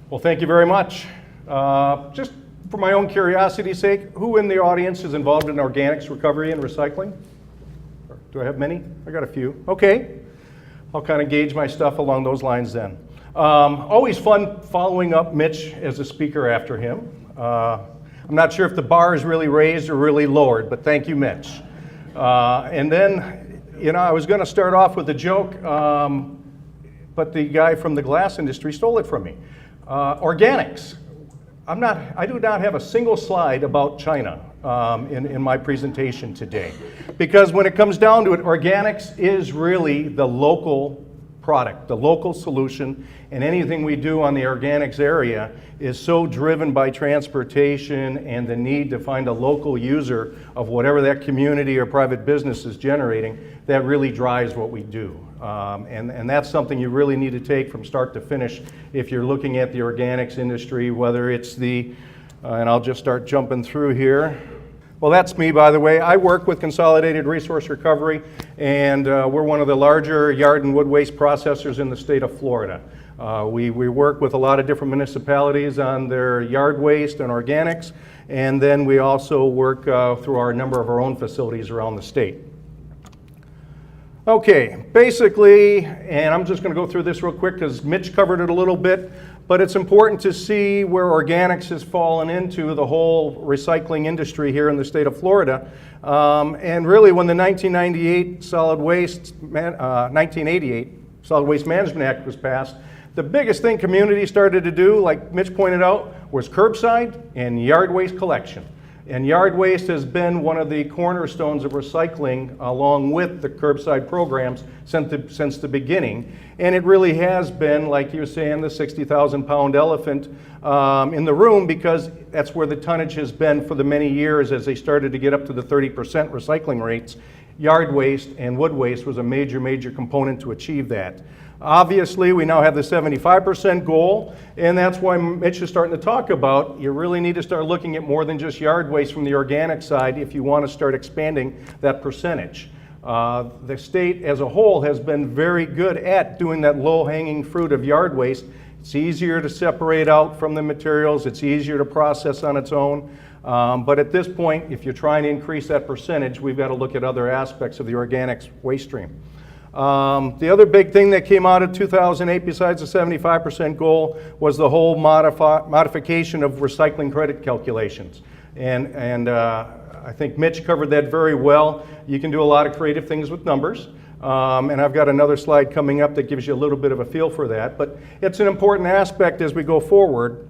Well, thank you very much. Just for my own curiosity's sake, who in the audience is involved in organics recovery and recycling? Do I have many? I got a few. Okay. I'll kind of gauge my stuff along those lines then. Always fun following up Mitch as a speaker after him. I'm not sure if the bar is really raised or really lowered, but thank you, Mitch. And then, I was going to start off with a joke, but the guy from the glass industry stole it from me. Organics. I do not have a single slide about China in my presentation today, because when it comes down to it, organics is really the local product, the local solution, and anything we do on the organics area is so driven by transportation and the need to find a local user of whatever that community or private business is generating that really drives what we do. And that's something you really need to take from start to finish if you're looking at the organics industry, whether it's and I'll just start jumping through here. Well, that's me, by the way. I work with Consolidated Resource Recovery, and we're one of the larger yard and wood waste processors in the state of Florida. We work with a lot of different municipalities on their yard waste and organics, and then we also work through our number of our own facilities around the state. Okay, basically, and I'm just going to go through this real quick because Mitch covered it a little bit, but it's important to see where organics has fallen into the whole recycling industry here in the state of Florida. And really, when the 1988 Solid Waste Management Act was passed, the biggest thing community started to do, like Mitch pointed out, was curbside and yard waste collection. And yard waste has been one of the cornerstones of recycling along with the curbside programs since the beginning. And it really has been, like you were saying, the 60,000-pound elephant in the room, because that's where the tonnage has been for the many years as they started to get up to the 30% recycling rates. Yard waste and wood waste was a major component to achieve that. Obviously, we now have the 75% goal, and that's why Mitch is starting to talk about you really need to start looking at more than just yard waste from the organic side if you want to start expanding that percentage. The state as a whole has been very good at doing that low-hanging fruit of yard waste. It's easier to separate out from the materials, it's easier to process on its own. But at this point, if you're trying to increase that percentage, we've got to look at other aspects of the organics waste stream. The other big thing that came out of 2008 besides the 75% goal was the whole modification of recycling credit calculations. And I think Mitch covered that very well. You can do a lot of creative things with numbers. And I've got another slide coming up that gives you a little bit of a feel for that. But it's an important aspect as we go forward.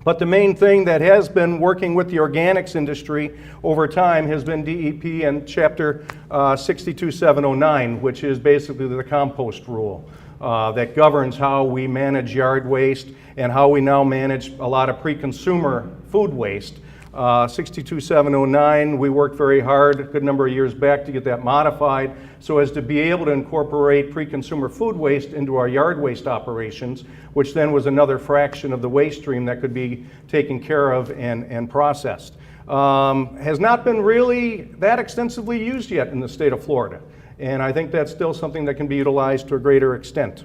But the main thing that has been working with the organics industry over time has been DEP and Chapter 62709, which is basically the compost rule that governs how we manage yard waste and how we now manage a lot of pre-consumer food waste. 62709, we worked very hard a good number of years back to get that modified so as to be able to incorporate pre-consumer food waste into our yard waste operations, which then was another fraction of the waste stream that could be taken care of and processed. Has not been really that extensively used yet in the state of Florida, and I think that's still something that can be utilized to a greater extent.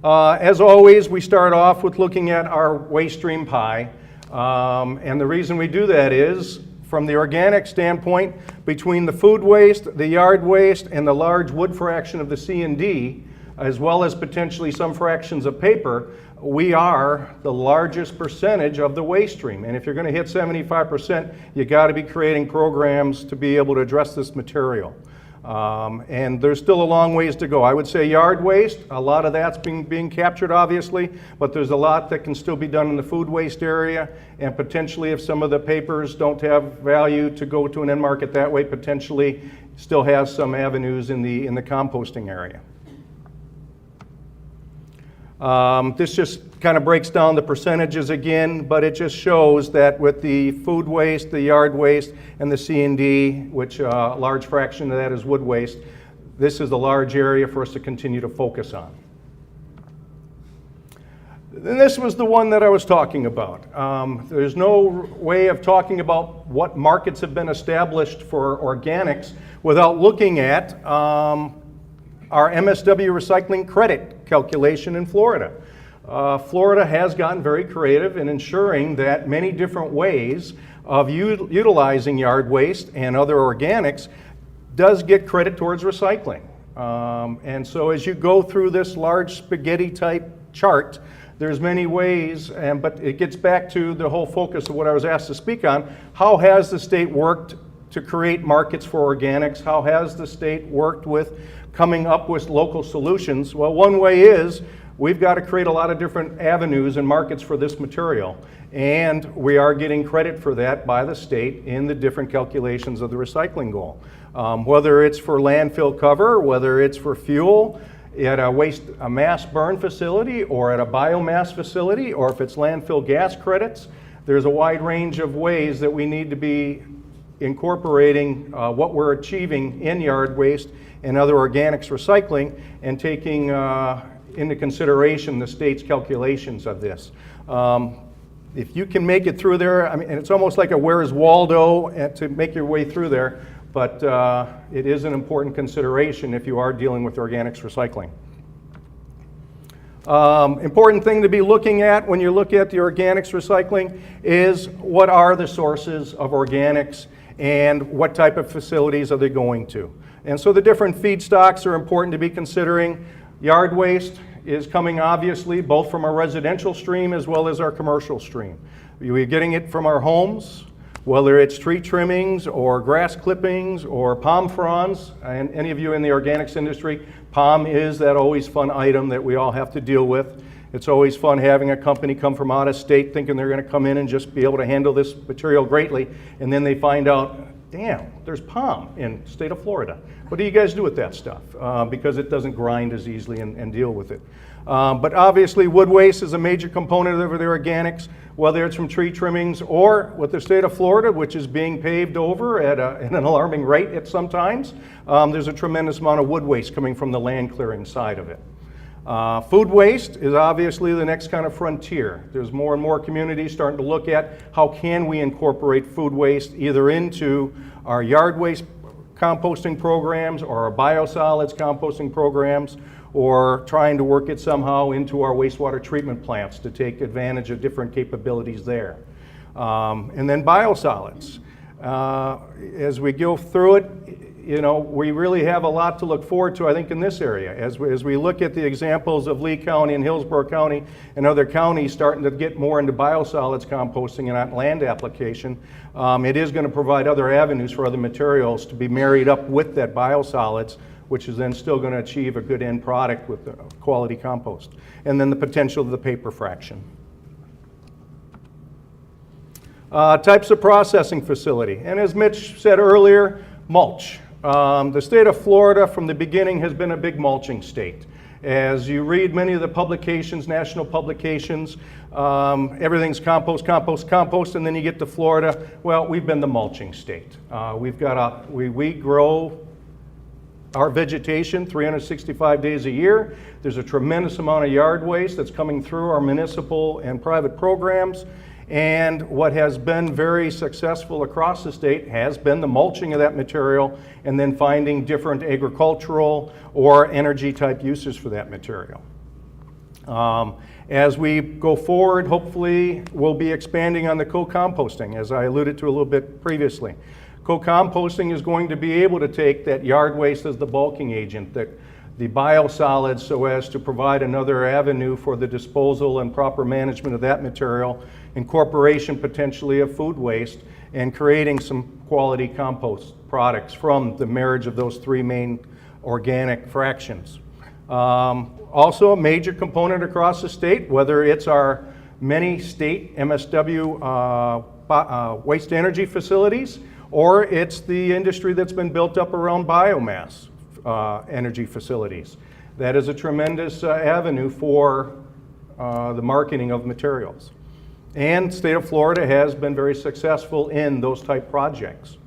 As always, we start off with looking at our waste stream pie, and the reason we do that is, from the organic standpoint, between the food waste, the yard waste, and the large wood fraction of the C&D, as well as potentially some fractions of paper, we are the largest percentage of the waste stream. And if you're going to hit 75%, you got to be creating programs to be able to address this material. And there's still a long ways to go. I would say yard waste, a lot of that's being captured obviously, but there's a lot that can still be done in the food waste area, and potentially if some of the papers don't have value to go to an end market that way, potentially still has some avenues in the composting area. This just kind of breaks down the percentages again, but it just shows that with the food waste, the yard waste, and the C&D, which a large fraction of that is wood waste, this is a large area for us to continue to focus on. And this was the one that I was talking about. There's no way of talking about what markets have been established for organics without looking at our MSW recycling credit calculation in Florida. Florida has gotten very creative in ensuring that many different ways of utilizing yard waste and other organics does get credit towards recycling. And so as you go through this large spaghetti type chart, there's many ways, but it gets back to the whole focus of what I was asked to speak on. How has the state worked to create markets for organics? How has the state worked with coming up with local solutions? Well, one way is we've got to create a lot of different avenues and markets for this material. And we are getting credit for that by the state in the different calculations of the recycling goal. Whether it's for landfill cover, whether it's for fuel at a mass burn facility or at a biomass facility, or if it's landfill gas credits, there's a wide range of ways that we need to be incorporating what we're achieving in yard waste and other organics recycling and taking into consideration the state's calculations of this. If you can make it through there, I mean, and it's almost like a Where's Waldo to make your way through there, but it is an important consideration if you are dealing with organics recycling. Important thing to be looking at when you look at the organics recycling is what are the sources of organics and what type of facilities are they going to. And so the different feedstocks are important to be considering. Yard waste is coming obviously both from our residential stream as well as our commercial stream. We're getting it from our homes, whether it's tree trimmings or grass clippings or palm fronds. And any of you in the organics industry, palm is that always fun item that we all have to deal with. It's always fun having a company come from out of state thinking they're going to come in and just be able to handle this material greatly, and then they find out, damn, there's palm in the state of Florida. What do you guys do with that stuff? Because it doesn't grind as easily and deal with it. But obviously wood waste is a major component of the organics, whether it's from tree trimmings or with the state of Florida, which is being paved over at an alarming rate at some times. There's a tremendous amount of wood waste coming from the land clearing side of it. Food waste is obviously the next kind of frontier. There's more and more communities starting to look at how can we incorporate food waste either into our yard waste composting programs or our biosolids composting programs, or trying to work it somehow into our wastewater treatment plants to take advantage of different capabilities there. And then biosolids. As we go through it, you know, we really have a lot to look forward to, I think, in this area. As we look at the examples of Lee County and Hillsborough County and other counties starting to get more into biosolids composting and on land application, it is going to provide other avenues for other materials to be married up with that biosolids, which is then still going to achieve a good end product with the quality compost. And then the potential of the paper fraction. Types of processing facility. And as Mitch said earlier, mulch. The state of Florida from the beginning has been a big mulching state. As you read many of the publications, national publications, everything's compost, compost, compost, and then you get to Florida, well, we've been the mulching state. We grow our vegetation 365 days a year. There's a tremendous amount of yard waste that's coming through our municipal and private programs. And what has been very successful across the state has been the mulching of that material and then finding different agricultural or energy type uses for that material. As we go forward, hopefully we'll be expanding on the co-composting, as I alluded to a little bit previously. Co-composting is going to be able to take that yard waste as the bulking agent, that the biosolids, so as to provide another avenue for the disposal and proper management of that material, incorporation potentially of food waste, and creating some quality compost products from the marriage of those three main organic fractions. Also a major component across the state, whether it's our many state MSW waste energy facilities, or it's the industry that's been built up around biomass energy facilities. That is a tremendous avenue for the marketing of materials. And the state of Florida has been very successful in those type projects.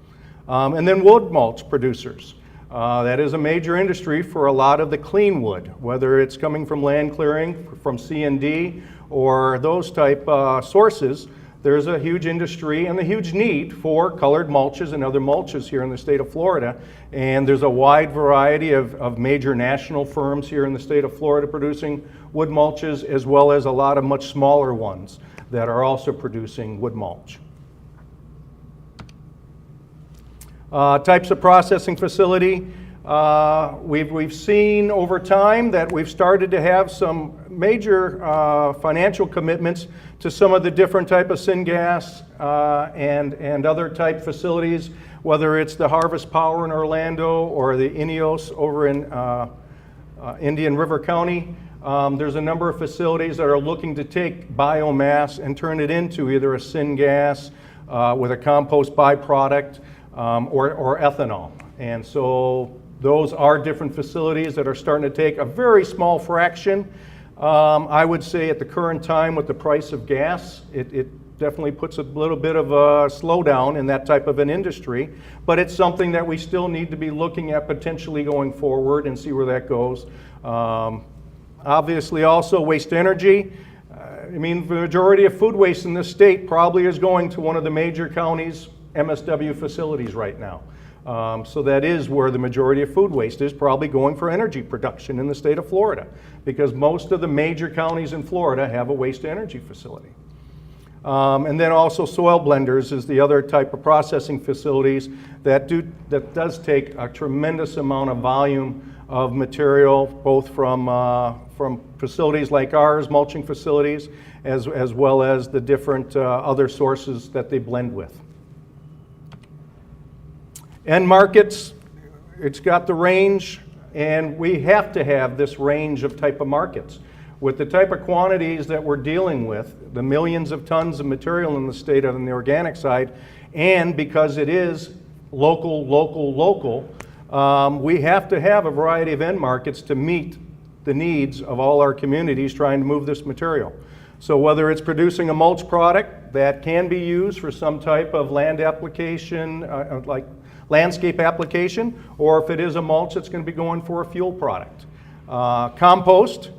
And then wood mulch producers. That is a major industry for a lot of the clean wood, whether it's coming from land clearing, from C&D, or those type sources. there's a huge industry and a huge need for colored mulches and other mulches here in the state of Florida. And there's a wide variety of major national firms here in the state of Florida producing wood mulches, as well as a lot of much smaller ones that are also producing wood mulch. Types of processing facility. We've seen over time that we've started to have some major financial commitments to some of the different type of syngas and other type facilities, whether it's the Harvest Power in Orlando or the INEOS over in Indian River County. There's a number of facilities that are looking to take biomass and turn it into either a syngas with a compost byproduct or ethanol. And so those are different facilities that are starting to take a very small fraction. I would say at the current time with the price of gas, it definitely puts a little bit of a slowdown in that type of an industry, but it's something that we still need to be looking at potentially going forward and see where that goes. Obviously also waste energy. I mean, the majority of food waste in this state probably is going to one of the major counties' MSW facilities right now. So that is where the majority of food waste is probably going for energy production in the state of Florida, because most of the major counties in Florida have a waste energy facility. And then also soil blenders is the other type of processing facilities that does take a tremendous amount of volume of material, both from facilities like ours, mulching facilities, as well as the different other sources that they blend with. End markets, it's got the range, and we have to have this range of type of markets. With the type of quantities that we're dealing with, the millions of tons of material in the state on the organic side, and because it is local, we have to have a variety of end markets to meet the needs of all our communities trying to move this material. So whether it's producing a mulch product that can be used for some type of land application, like landscape application, or if it is a mulch that's going to be going for a fuel product. Compost.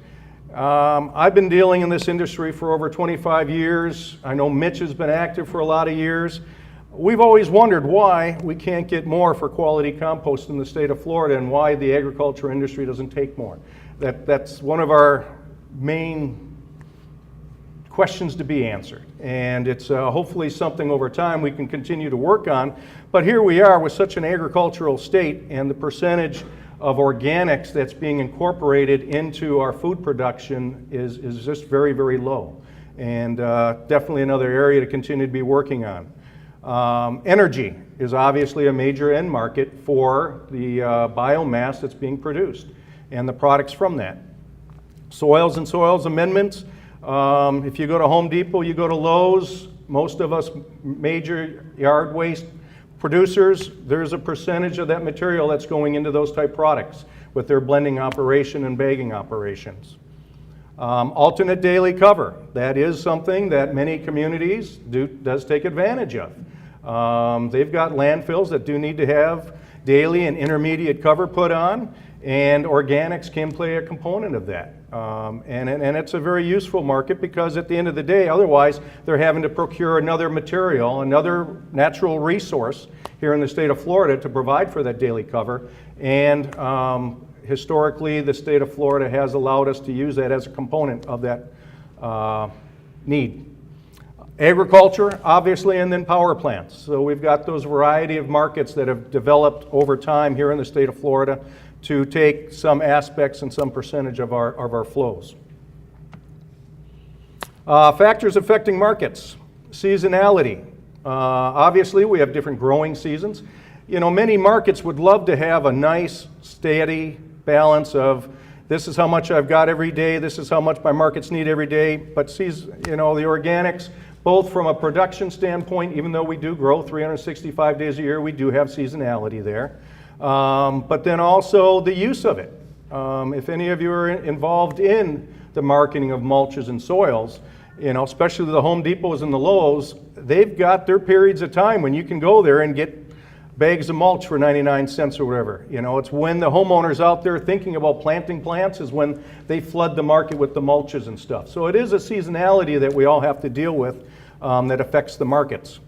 I've been dealing in this industry for over 25 years. I know Mitch has been active for a lot of years. We've always wondered why we can't get more for quality compost in the state of Florida and why the agriculture industry doesn't take more. That's one of our main questions to be answered, and it's hopefully something over time we can continue to work on. But here we are with such an agricultural state, and the percentage of organics that's being incorporated into our food production is just very, very low, and definitely another area to continue to be working on. Energy is obviously a major end market for the biomass that's being produced and the products from that. Soils and soils amendments. If you go to Home Depot, you go to Lowe's, most of us major yard waste producers, there's a percentage of that material that's going into those type products with their blending operation and bagging operations. Alternate daily cover, that is something that many communities does take advantage of. They've got landfills that do need to have daily and intermediate cover put on, and organics can play a component of that. And it's a very useful market, because at the end of the day, otherwise they're having to procure another material, another natural resource here in the state of Florida to provide for that daily cover. And historically, the state of Florida has allowed us to use that as a component of that need. Agriculture, obviously, and then power plants. So we've got those variety of markets that have developed over time here in the state of Florida to take some aspects and some percentage of our flows. Factors affecting markets. Seasonality. Obviously, we have different growing seasons. You know, many markets would love to have a nice, steady balance of this is how much I've got every day, this is how much my markets need every day. But the organics, both from a production standpoint, even though we do grow 365 days a year, we do have seasonality there. But then also the use of it. If any of you are involved in the marketing of mulches and soils, especially the Home Depots and the Lowe's, they've got their periods of time when you can go there and get bags of mulch for 99 cents or whatever. It's when the homeowners out there thinking about planting plants is when they flood the market with the mulches and stuff. So it is a seasonality that we all have to deal with. that affects the markets.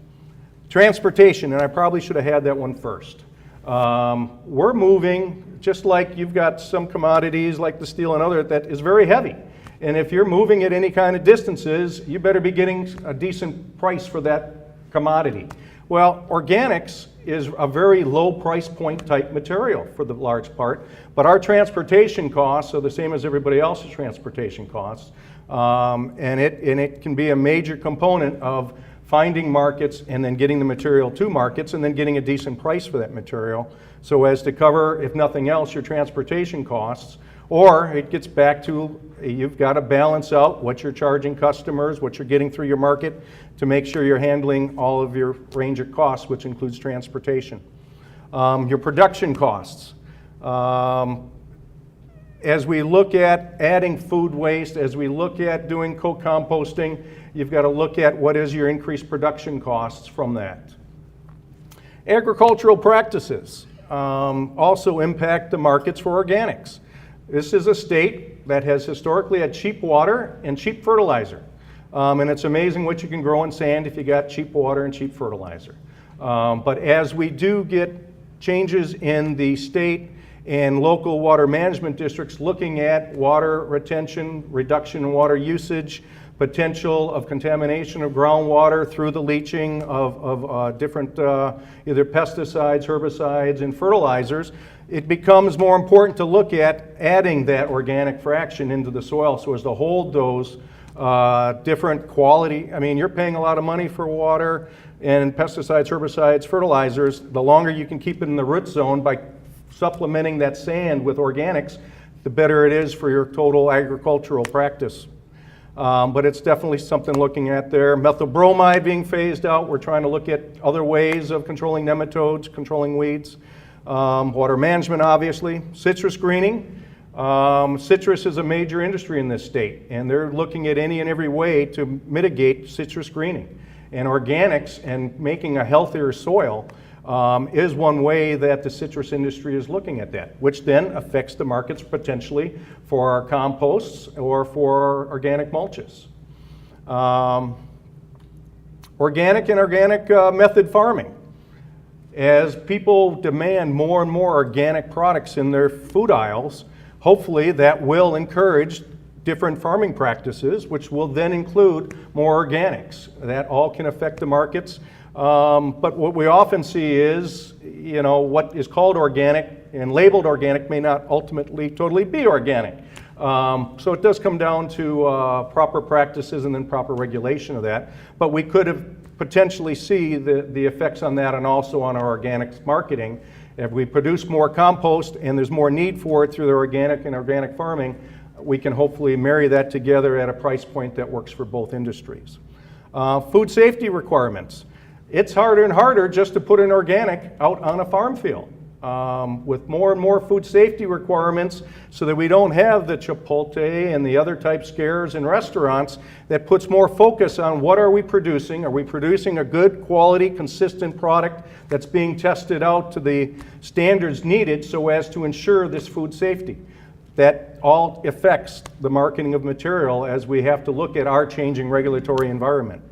Transportation, and I probably should have had that one first. We're moving, just like you've got some commodities like the steel and other, that is very heavy. And if you're moving at any kind of distances, you better be getting a decent price for that commodity. Well, organics is a very low price point type material for the large part, but our transportation costs are the same as everybody else's transportation costs, and it can be a major component of finding markets and then getting the material to markets and then getting a decent price for that material so as to cover, if nothing else, your transportation costs. Or it gets back to you've got to balance out what you're charging customers, what you're getting through your market to make sure you're handling all of your range of costs, which includes transportation. Your production costs. As we look at adding food waste, as we look at doing co-composting, you've got to look at what is your increased production costs from that. Agricultural practices also impact the markets for organics. This is a state that has historically had cheap water and cheap fertilizer. And it's amazing what you can grow in sand if you got cheap water and cheap fertilizer. But as we do get changes in the state and local water management districts looking at water retention, reduction in water usage, potential of contamination of groundwater through the leaching of different either pesticides, herbicides, and fertilizers, it becomes more important to look at adding that organic fraction into the soil so as to hold those different quality. I mean, you're paying a lot of money for water and pesticides, herbicides, fertilizers. The longer you can keep it in the root zone by supplementing that sand with organics, the better it is for your total agricultural practice. But it's definitely something looking at there. Methyl bromide being phased out. We're trying to look at other ways of controlling nematodes, controlling weeds. Water management, obviously. Citrus greening. Citrus is a major industry in this state, and they're looking at any and every way to mitigate citrus greening. And organics and making a healthier soil is one way that the citrus industry is looking at that, which then affects the markets potentially for our composts or for organic mulches. Organic and organic method farming. As people demand more and more organic products in their food aisles, hopefully that will encourage different farming practices, which will then include more organics. That all can affect the markets. But what we often see is, you know, what is called organic and labeled organic may not ultimately totally be organic. So it does come down to proper practices and then proper regulation of that. But we could have potentially see the effects on that and also on our organics marketing. If we produce more compost and there's more need for it through the organic and organic farming, we can hopefully marry that together at a price point that works for both industries. Food safety requirements. It's harder and harder just to put an organic out on a farm field. With more and more food safety requirements so that we don't have the Chipotle and the other type scares in restaurants, that puts more focus on what are we producing? Are we producing a good quality, consistent product that's being tested out to the standards needed so as to ensure this food safety? That all affects the marketing of material as we have to look at our changing regulatory environment.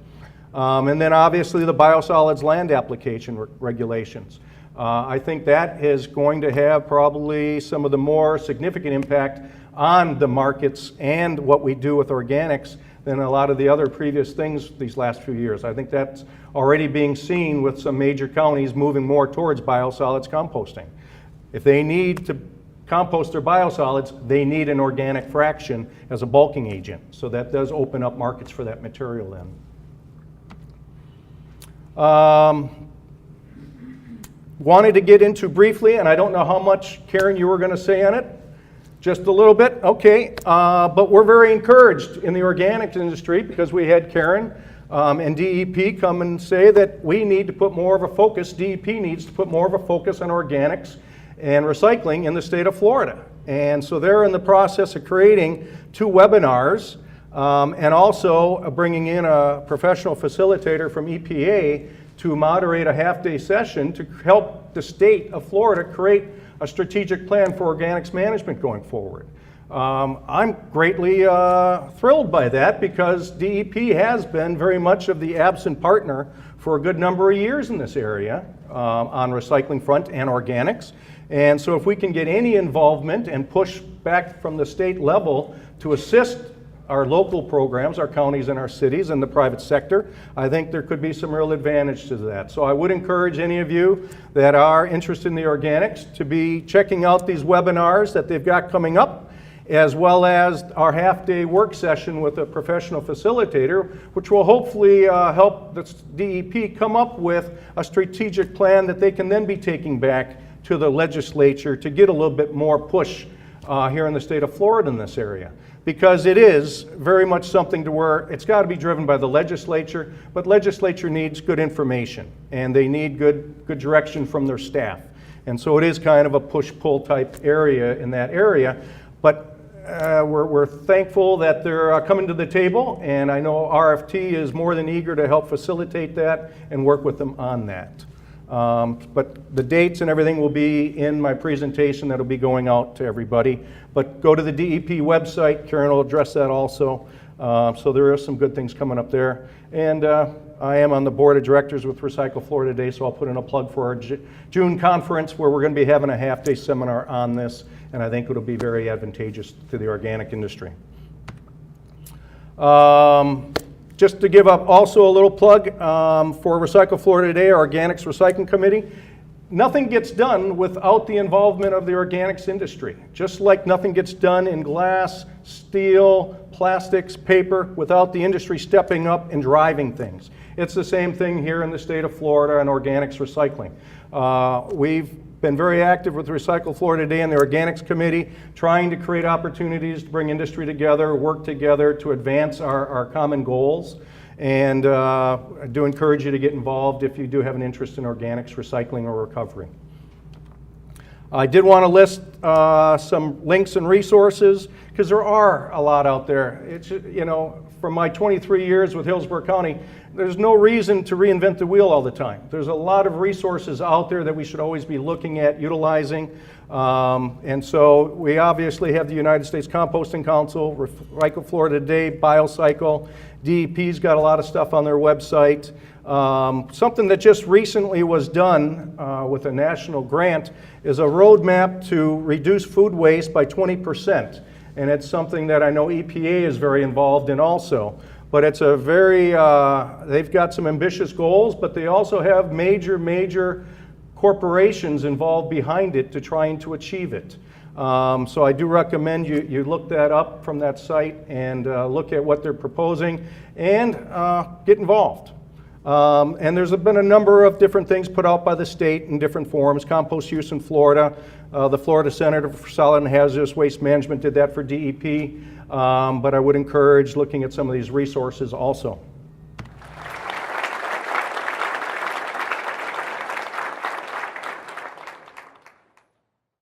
And then obviously the biosolids land application regulations. I think that is going to have probably some of the more significant impact on the markets and what we do with organics than a lot of the other previous things these last few years. I think that's already being seen with some major counties moving more towards biosolids composting. If they need to compost their biosolids, they need an organic fraction as a bulking agent. So that does open up markets for that material then. Wanted to get into briefly, and I don't know how much, Karen, you were going to say on it. Just a little bit? Okay. But we're very encouraged in the organics industry because we had Karen and DEP come and say that we need to put more of a focus, DEP needs to put more of a focus on organics and recycling in the state of Florida. And so they're in the process of creating 2 webinars and also bringing in a professional facilitator from EPA to moderate a half-day session to help the state of Florida create a strategic plan for organics management going forward. I'm greatly thrilled by that because DEP has been very much of the absent partner for a good number of years in this area on recycling front and organics. And so if we can get any involvement and push back from the state level to assist our local programs, our counties and our cities and the private sector, I think there could be some real advantage to that. So I would encourage any of you that are interested in the organics to be checking out these webinars that they've got coming up, as well as our half-day work session with a professional facilitator, which will hopefully help the DEP come up with a strategic plan that they can then be taking back to the legislature to get a little bit more push here in the state of Florida in this area. Because it is very much something to where it's got to be driven by the legislature, but legislature needs good information and they need good direction from their staff. And so it is kind of a push-pull type area in that area, but we're thankful that they're coming to the table, and I know RFT is more than eager to help facilitate that and work with them on that. But the dates and everything will be in my presentation that'll be going out to everybody. But go to the DEP website, Karen will address that also. So there are some good things coming up there. And I am on the board of directors with Recycle Florida today, so I'll put in a plug for our June conference where we're going to be having a half-day seminar on this, and I think it'll be very advantageous to the organic industry. Just to give up also a little plug for Recycle Florida Today, our Organics Recycling Committee. Nothing gets done without the involvement of the organics industry. Just like nothing gets done in glass, steel, plastics, paper, without the industry stepping up and driving things. It's the same thing here in the state of Florida and organics recycling. We've been very active with Recycle Florida Today and the Organics Committee, trying to create opportunities to bring industry together, work together to advance our common goals. And I do encourage you to get involved if you do have an interest in organics, recycling, or recovery. I did want to list some links and resources because there are a lot out there. It's, you know, from my 23 years with Hillsborough County, there's no reason to reinvent the wheel all the time. There's a lot of resources out there that we should always be looking at, utilizing. And so we obviously have the United States Composting Council, Recycle Florida Today, BioCycle. DEP's got a lot of stuff on their website. Something that just recently was done with a national grant is a roadmap to reduce food waste by 20%. And it's something that I know EPA is very involved in also. But it's a very, they've got some ambitious goals, but they also have major corporations involved behind it to trying to achieve it. So I do recommend you look that up from that site and look at what they're proposing and get involved. And there's been a number of different things put out by the state in different forms. Compost use in Florida, the Florida Center for Solid and Hazardous Waste Management did that for DEP, but I would encourage looking at some of these resources also.